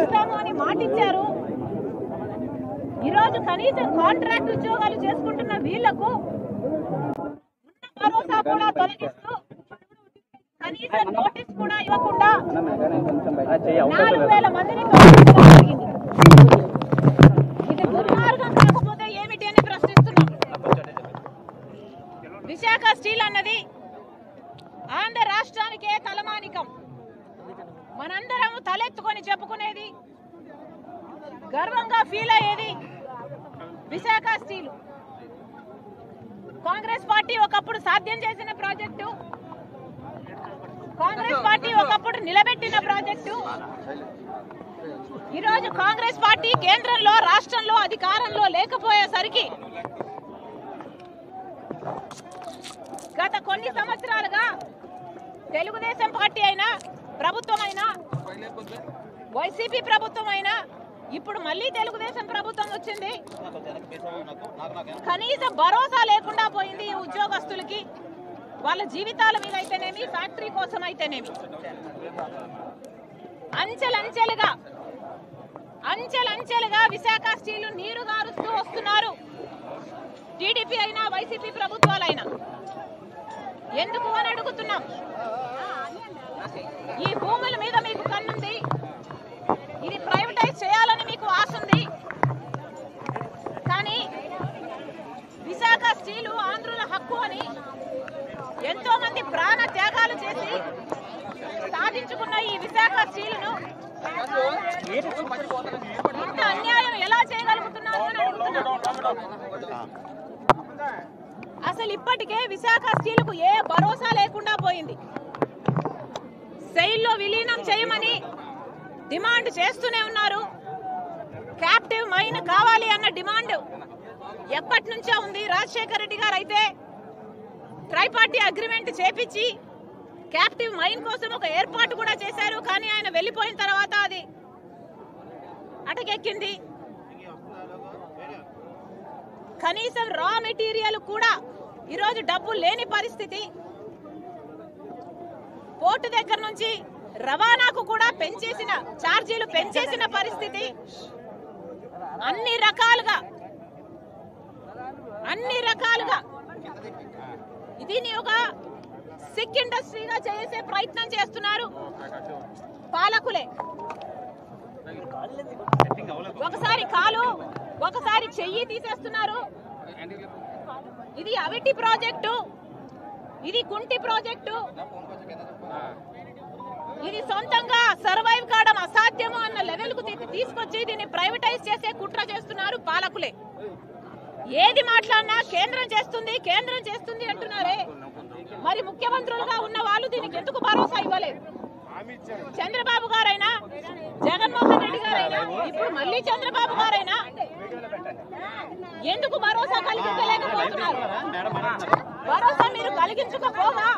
ఇస్తాము అని మాటిచ్చారు. ఈరోజు కనీసం కాంట్రాక్ట్ ఉద్యోగాలు చేసుకుంటున్న వీళ్లకు ఉన్న భరోసా కూడా తొలగిస్తూ కనీసం నోటీస్ కూడా ఇవ్వకుండా 4,000 మందిని తొలగించడం జరిగింది. ఇది దుర్మార్గం కాకపోతే ఏమిటి అని ప్రశ్నిస్తున్నాం. విశాఖ స్టీల్ అన్నది ఆంధ్ర రాష్ట్రానికే తలమానికం. మనందరం తలెత్తుకొని చెప్పుకునేది, గర్వంగా ఫీల్ అయ్యేది విశాఖ స్టీల్. కాంగ్రెస్ పార్టీ ఒకప్పుడు సాధ్యం చేసిన ప్రాజెక్టు, కాంగ్రెస్ పార్టీ ఒకప్పుడు నిలబెట్టిన ప్రాజెక్టు. ఈరోజు కాంగ్రెస్ పార్టీ కేంద్రంలో రాష్ట్రంలో అధికారంలో లేకపోయేసరికి గత కొన్ని సంవత్సరాలుగా తెలుగుదేశం పార్టీ అయినా, ప్రభుత్వం అయినా, వైసీపీ ప్రభుత్వం అయినా, ఇప్పుడు మళ్ళీ తెలుగుదేశం ప్రభుత్వం వచ్చింది, కనీసం భరోసా లేకుండా పోయింది ఈ ఉద్యోగస్తులకి. వాళ్ళ జీవితాల మీద అయితేనేమి, ఫ్యాక్టరీ కోసం అయితేనేమి. అంచెలంచెలుగా విశాఖ స్టీల్ నీరు గారుస్తూ వస్తున్నారు టీడీపీ అయినా వైసీపీ ప్రభుత్వాలైనా. ఎందుకు అని అడుగుతున్నాం. ఈ భూముల మీద మీకు కన్నుంది, ఇది ప్రైవేటైజ్ చేయాలని మీకు ఆశ ఉంది. కానీ విశాఖ స్టీలు ఆంధ్రుల హక్కు అని ఎంతో మంది ప్రాణ త్యాగాలు చేసి సాధించుకున్న ఈ విశాఖ స్టీలును ఇంత అన్యాయం ఎలా చేయగలుగుతున్నారు అని అడుగుతున్నాం. అసలు ఇప్పటికే విశాఖ స్టీలుకు ఏ భరోసా లేకుండా పోయింది. సెయిల్లో విలీనం చేయమని డిమాండ్ చేస్తూనే ఉన్నారు. క్యాప్టివ్ మైన్ కావాలి అన్న డిమాండ్ ఎప్పటి నుంచో ఉంది. రాజశేఖర రెడ్డి గారు అయితే ట్రైపార్టీ అగ్రిమెంట్ చేపించి క్యాప్టివ్ మైన్ కోసం ఒక ఏర్పాటు కూడా చేశారు. కానీ ఆయన వెళ్లిపోయిన తర్వాత అది అటకెక్కింది. కనీసం రా మెటీరియల్ కూడా ఈరోజు డబ్బు లేని పరిస్థితి. పోర్టు దగ్గర నుంచి రవాణాకు కూడా ఛార్జీలు పెంచేసిన పరిస్థితి. అన్ని రకాలుగా దీన్ని ఒక సిక్ ఇండస్ట్రీగా చేసే ప్రయత్నం చేస్తున్నారు పాలకులే. ఒకసారి కాలు, ఒకసారి చెయ్యి తీసేస్తున్నారు. ఇది అవిటి ప్రాజెక్టు, ఇది కుంటి ప్రాజెక్టు, ఇది సొంతంగా సర్వైవ్ కావడం అసాధ్యము అన్న లెవెల్ కు తీసుకొచ్చి దీన్ని ప్రైవేటైజ్ చేసే కుట్ర చేస్తున్నారు పాలకులే. ఏది మాట్లాడినా కేంద్రం చేస్తుంది అంటున్నారే. మరి ముఖ్యమంత్రులుగా ఉన్న వాళ్ళు దీనికి ఎందుకు భరోసా ఇవ్వలేదు? చంద్రబాబు గారైనా, జగన్మోహన్ రెడ్డి గారైనా, ఇప్పుడు మళ్ళీ చంద్రబాబు గారైనా ఎందుకు భరోసా కలిగించలేకపోతున్నారు? భరోసా మీరు కలిగించకపోగా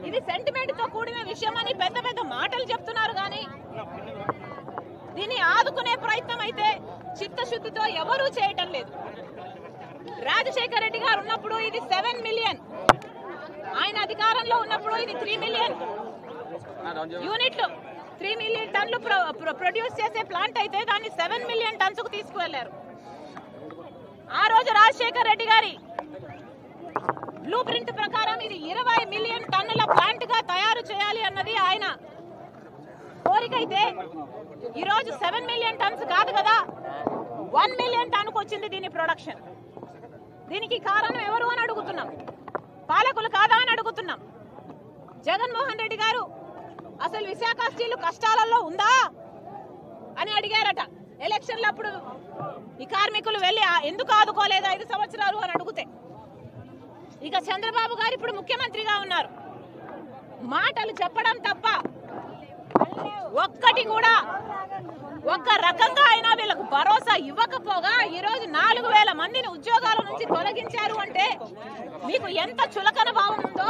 ఇది సెంటిమెంట్ తో కూడిన విషయం అని పెద్ద పెద్ద మాటలు చెప్తున్నారు. కానీ దీన్ని ఆదుకునే ప్రయత్నం అయితే చిత్తశుద్ధితో ఎవరూ చేయటం లేదు. రాజశేఖర రెడ్డి గారు ఉన్నప్పుడు ఇది 7 మిలియన్, ఆయన అధికారంలో ఉన్నప్పుడు ఇది 3 మిలియన్ యూనిట్లు, 3 మిలియన్ టన్లు ప్రొడ్యూస్ చేసే ప్లాంట్ అయితే దాన్ని 7 మిలియన్ టన్స్ కు తీసుకువెళ్లారు. ఆ రోజు రాజశేఖర రెడ్డి గారి బ్లూ ప్రింట్ ప్రకారం ఇది 20 మిలియన్ టన్నుల ప్లాంట్ గా తయారు చేయాలి అన్నది ఆయన కోరిక. అయితే ఈరోజు 7 మిలియన్ టన్స్ కాదు కదా, 1 మిలియన్ టన్నుకు వచ్చింది దీని ప్రొడక్షన్. దీనికి కారణం ఎవరు అని అడుగుతున్నాం. పాలకులు కాదా అని అడుగుతున్నాం. జగన్మోహన్ రెడ్డి గారు అసలు విశాఖ స్టీల్ కష్టాలలో ఉందా అని అడిగారట ఎలక్షన్లు అప్పుడు. ఈ కార్మికులు వెళ్ళి ఎందుకు ఆదుకోలేదు 5 సంవత్సరాలు అని అడిగితే, ఇక చంద్రబాబు గారు ఇప్పుడు ముఖ్యమంత్రిగా ఉన్నారు. మాటలు చెప్పడం తప్ప ఒక్కటి కూడా ఒక్క రకంగా అయినా వీళ్ళకు భరోసా ఇవ్వకపోగా ఈరోజు 4,000 మందిని ఉద్యోగాల నుంచి తొలగించారు అంటే మీకు ఎంత చులకన భావం ఉందో,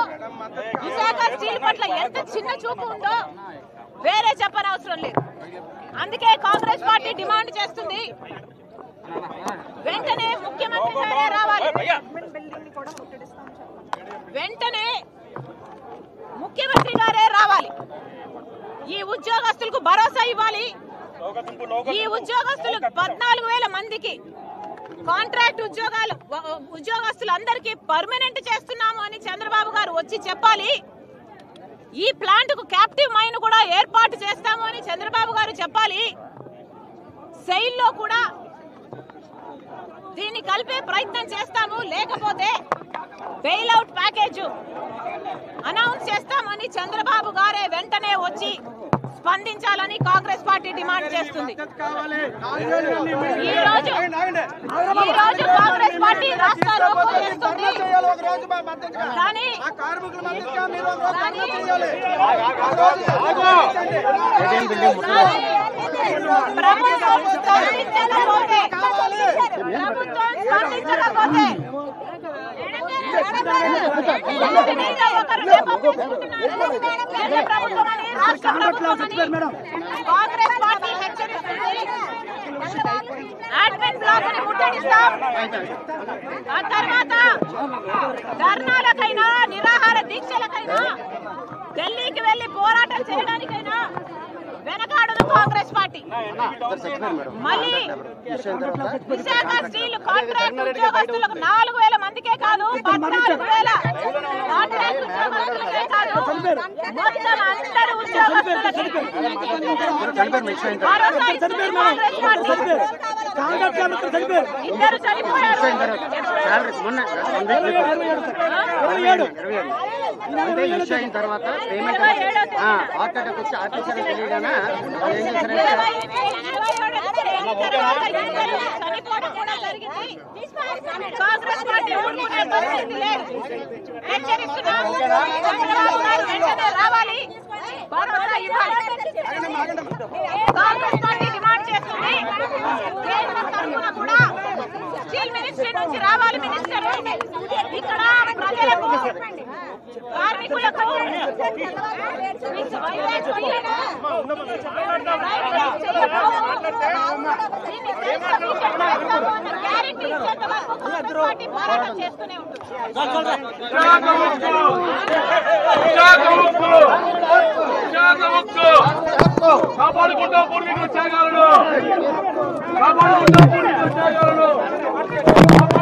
విశాఖ స్టీల్ పట్ల ఎంత చిన్న చూపు ఉందో వేరే చెప్పనవసరం లేదు. అందుకే కాంగ్రెస్ పార్టీ డిమాండ్ చేస్తుంది, వెంటనే ముఖ్యమంత్రి గారే రావాలి, వెంటనే ముఖ్యమంత్రి గారే రావాలి, ఈ ఉద్యోగస్తులకు భరోసా ఇవ్వాలి. ఈ ఉద్యోగస్తులు 14,000 మందికి కాంట్రాక్ట్ ఉద్యోగస్తులందరికీ పర్మనెంట్ చేస్తున్నాము అని చంద్రబాబు గారు వచ్చి చెప్పాలి. ఈ ప్లాంట్ కు క్యాప్టివ్ మైన్ కూడా ఏర్పాటు చేస్తాము అని చంద్రబాబు గారు చెప్పాలి. సెయిల్ లో కూడా దీన్ని కలిపే ప్రయత్నం చేస్తాము, లేకపోతే బెయిల్అవుట్ ప్యాకేజ్ అనౌన్స్ చేస్తామని చంద్రబాబు గారే వెంటనే వచ్చి స్పందించాలని కాంగ్రెస్ పార్టీ డిమాండ్ చేస్తుంది. ఈ రోజు కాంగ్రెస్ పార్టీ రాష్ట్ర రోకో చేస్తుంది. కానీ ప్రభుత్వం స్పందించకపోతే కాంగ్రెస్ పార్టీ హెచ్చరిస్తుంది. అడ్మిన్ బ్లాక్ ని ముట్టడిస్తాం. ఆ తర్వాత ధర్నాలకైనా నిరాహార దీక్షలకైనా ఢిల్లీకి వెళ్లి పోరాటం చేయడానికైనా వెనకాడదు కాంగ్రెస్ పార్టీ. మళ్ళీ విశాఖ స్టీల్ కాంట్రాక్ట్ ఉద్యోగస్తులకు 4,000 మందికే కాదు, 14,000 కాంట్రాక్ట్ ఉద్యోగస్తులకే కాదు, మొత్తం అందరు ఉద్యోగస్తులకి ఇద్దరు చనిపోయారు. తర్వాత పేమెంట్ హార్ట్ అటాక్ వచ్చి ఆర్టీసీ తెలియగానే కాంగ్రెస్ పార్టీ రావాలి, కాంగ్రెస్ పార్టీ డిమాండ్ చేస్తుంది. కేంద్రం తరఫున కూడా స్టీల్ మినిస్ట్రీ నుంచి రావాలి మినిస్టర్. ఇక్కడ ప్రజలకు కార్మికులకు గ్యారెంటీ ఇచ్చేంత వరకు కాంగ్రెస్ పార్టీ పోరాటం చేస్తూనే ఉంటుంది.